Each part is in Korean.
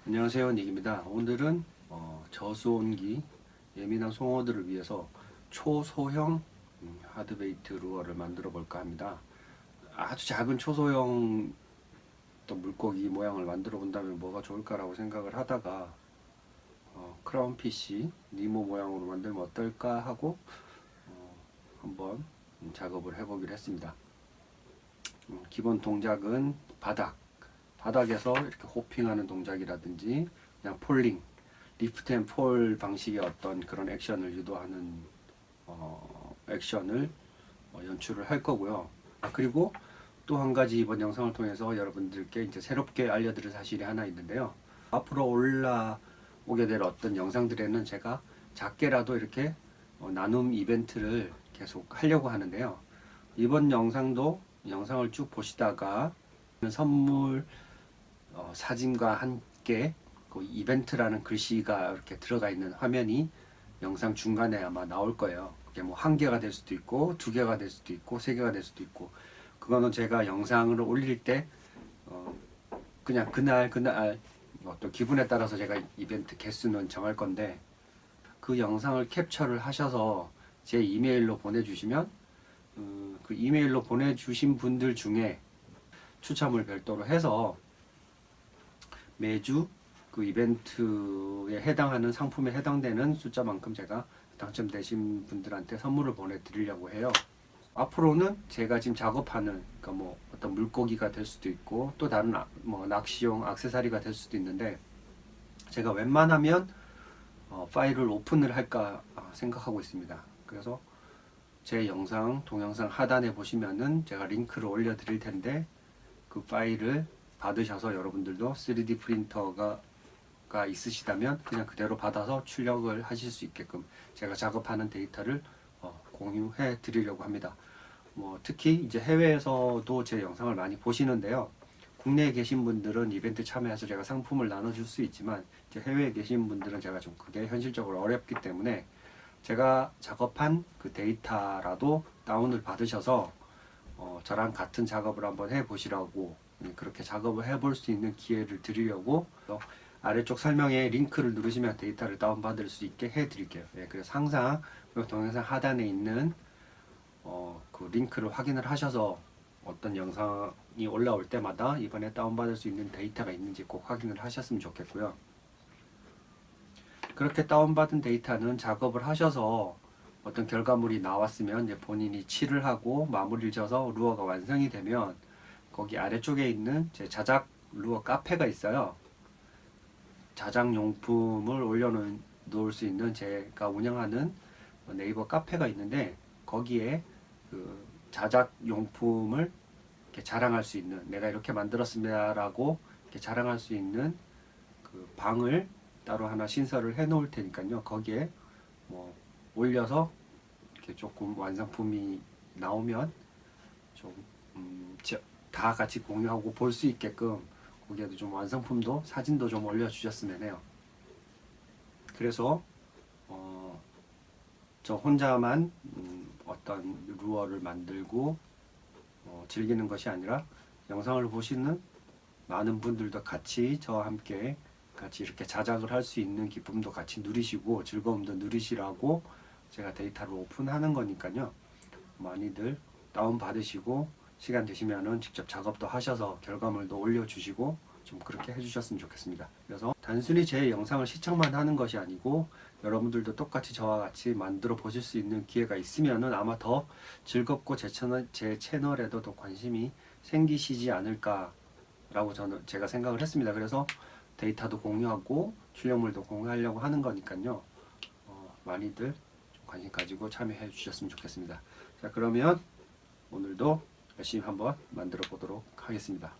안녕하세요, 닉입니다. 오늘은 저수온기 예민한 송어들을 위해서 초소형 하드베이트 루어를 만들어 볼까 합니다. 아주 작은 초소형 어떤 물고기 모양을 만들어 본다면 뭐가 좋을까라고 생각을 하다가 크라운피쉬 니모 모양으로 만들면 어떨까 하고 한번 작업을 해보기로 했습니다. 기본 동작은 바닥에서 이렇게 호핑하는 동작이라든지 그냥 폴링, 리프트 앤 폴 방식의 어떤 그런 액션을 유도하는 액션을 연출을 할 거고요. 그리고 또 한 가지 이번 영상을 통해서 여러분들께 이제 새롭게 알려드릴 사실이 하나 있는데요. 앞으로 올라오게 될 어떤 영상들에는 제가 작게라도 이렇게 나눔 이벤트를 계속 하려고 하는데요. 이번 영상을 쭉 보시다가 선물 사진과 함께 그 이벤트라는 글씨가 이렇게 들어가 있는 화면이 영상 중간에 아마 나올 거예요. 그게 뭐 한 개가 될 수도 있고 두 개가 될 수도 있고 세 개가 될 수도 있고, 그거는 제가 영상을 올릴 때 그냥 그날 또 기분에 따라서 제가 이벤트 개수는 정할 건데, 그 영상을 캡처를 하셔서 제 이메일로 보내주시면 그 이메일로 보내주신 분들 중에 추첨을 별도로 해서 매주 그 이벤트에 해당하는 상품에 해당되는 숫자만큼 제가 당첨되신 분들한테 선물을 보내드리려고 해요. 앞으로는 제가 지금 작업하는, 그러니까 뭐 어떤 물고기가 될 수도 있고 또 다른 뭐 낚시용 액세서리가 될 수도 있는데, 제가 웬만하면 파일을 오픈을 할까 생각하고 있습니다. 그래서 제 동영상 하단에 보시면은 제가 링크를 올려 드릴 텐데, 그 파일을 받으셔서 여러분들도 3D 프린터가 있으시다면 그냥 그대로 받아서 출력을 하실 수 있게끔 제가 작업하는 데이터를 공유해 드리려고 합니다. 뭐 특히 이제 해외에서도 제 영상을 많이 보시는데요. 국내에 계신 분들은 이벤트 참여해서 제가 상품을 나눠줄 수 있지만, 이제 해외에 계신 분들은 제가 좀 그게 현실적으로 어렵기 때문에 제가 작업한 그 데이터라도 다운을 받으셔서 저랑 같은 작업을 한번 해보시라고, 그렇게 작업을 해볼 수 있는 기회를 드리려고 아래쪽 설명에 링크를 누르시면 데이터를 다운받을 수 있게 해드릴게요. 그래서 항상 동영상 하단에 있는 그 링크를 확인을 하셔서 어떤 영상이 올라올 때마다 이번에 다운받을 수 있는 데이터가 있는지 꼭 확인을 하셨으면 좋겠고요. 그렇게 다운받은 데이터는 작업을 하셔서 어떤 결과물이 나왔으면 이제 본인이 칠을 하고 마무리를 져서 루어가 완성이 되면 거기 아래쪽에 있는 제 자작 루어 카페가 있어요. 자작 용품을 올려놓을 수 있는 제가 운영하는 네이버 카페가 있는데, 거기에 그 자작 용품을 이렇게 자랑할 수 있는, 내가 이렇게 만들었습니다라고 이렇게 자랑할 수 있는 그 방을 따로 하나 신설을 해 놓을 테니까요. 거기에 뭐 올려서 이렇게 조금 완성품이 나오면 좀 다 같이 공유하고 볼 수 있게끔 거기에도 좀 완성품도 사진도 좀 올려주셨으면 해요. 그래서 저 혼자만 어떤 루어를 만들고 즐기는 것이 아니라 영상을 보시는 많은 분들도 같이 저와 함께 같이 이렇게 자작을 할 수 있는 기쁨도 같이 누리시고 즐거움도 누리시라고 제가 데이터를 오픈하는 거니까요. 많이들 다운 받으시고 시간 되시면은 직접 작업도 하셔서 결과물도 올려주시고 좀 그렇게 해주셨으면 좋겠습니다. 그래서 단순히 제 영상을 시청만 하는 것이 아니고 여러분들도 똑같이 저와 같이 만들어 보실 수 있는 기회가 있으면은 아마 더 즐겁고 제 채널에도 더 관심이 생기시지 않을까라고 제가 생각을 했습니다. 그래서 데이터도 공유하고 출력물도 공유하려고 하는 거니까요. 많이들 좀 관심 가지고 참여해 주셨으면 좋겠습니다. 자, 그러면 오늘도 열심히 한번 만들어 보도록 하겠습니다.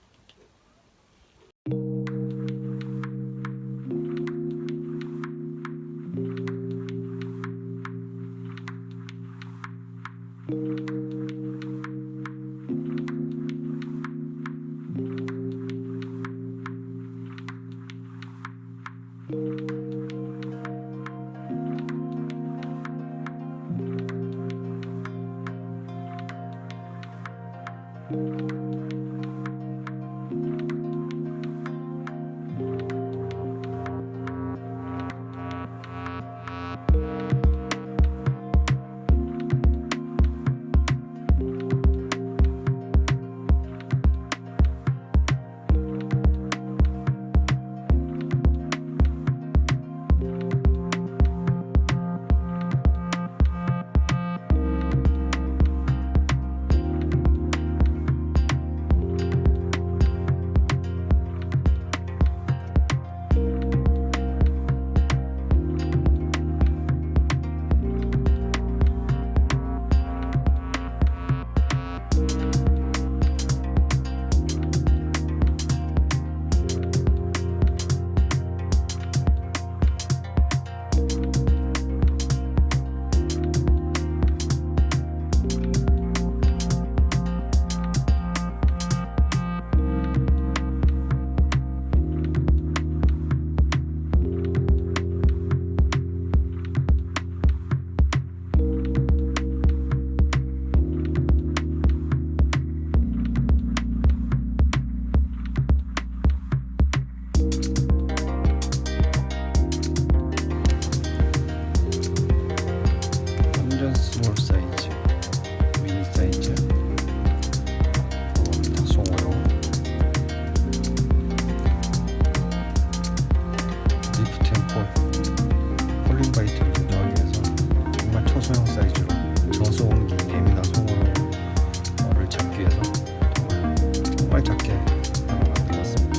정말 작게 만들었습니다.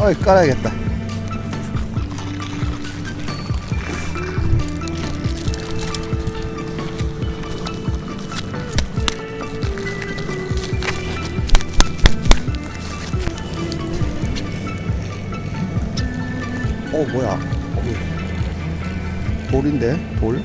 어이 깔아야겠다. 뭐야? 돌인데 돌?